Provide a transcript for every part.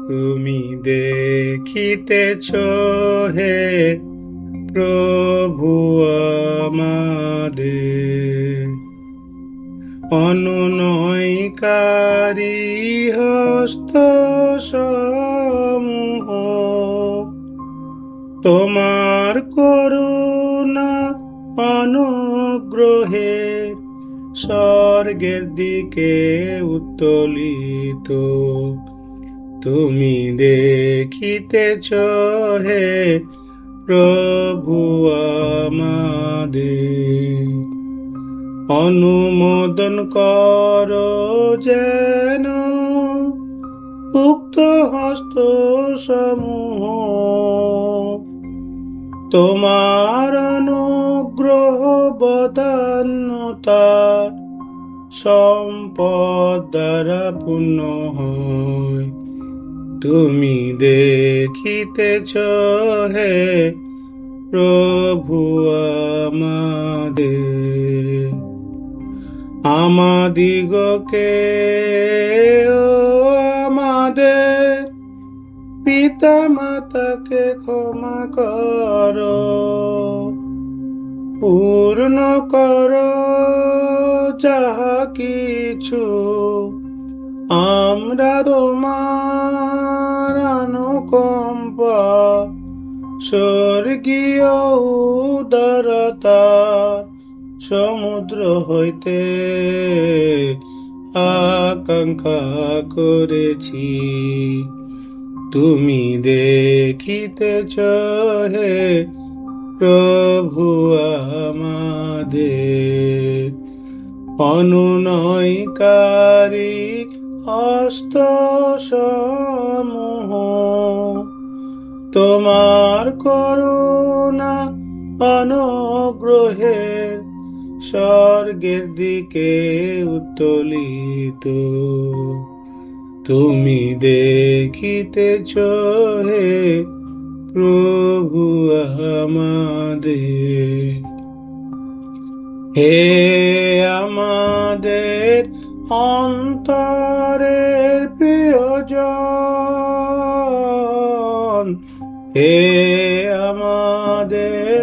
তুমি দেখিতেছ হে প্রভু আমাদের, অনুনয়কারী হস্ত সমূহ তোমার করুণা অনুগ্রহের স্বর্গের দিকে উত্তোলিত। তুমি দেখিতেছ হে প্রভু আমাদের, অনুমোদন কর যেন উক্ত হস্ত সমূহ তোমার অনুগ্রহ বদান্যতা সম্পদ দ্বারা পূর্ণ হয়। তুমি দেখিতেছ হে প্রভু আমাদের, আমাদিগকে ও আমাদের পিতা মাতাকে ক্ষমা কর, পূর্ণ কর যাহা কিছু আমরা তোমার অনুকম্পা স্বর্গীয় উদারতা সমুদ্র হইতে আকাঙ্ক্ষা করেছি। তুমি দেখিতেছ হে প্রভু আমাদের, অনুনয়কারী হস্ত সমূহ তোমার করুণা অনুগ্রহের স্বর্গের দিকে উত্তোলিত। তুমি দেখিতেছ হে প্রভু আমাদের, হে আমাদের অন্তরের প্রিয়জন, হে আমাদের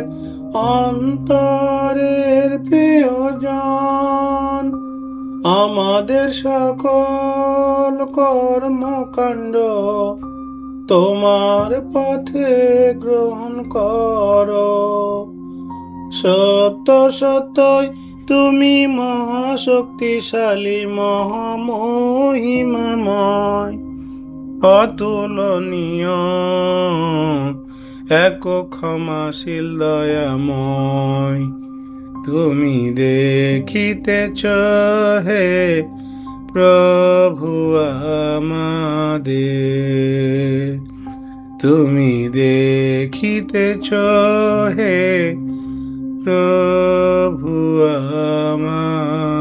অন্তরের প্রিয়জন, আমাদের সকল কর্মকাণ্ড তোমার পথে গ্রহণ কর। সত্য সত্যই তুমি মহাশক্তিশালী, মহামহিমাময়, অতুলনীয়, এক ক্ষমাশীল দয়াময়। তুমি দেখিতেছ হে প্রভু আমাদের, তুমি দেখিতেছ হে প্রভু আমাদের।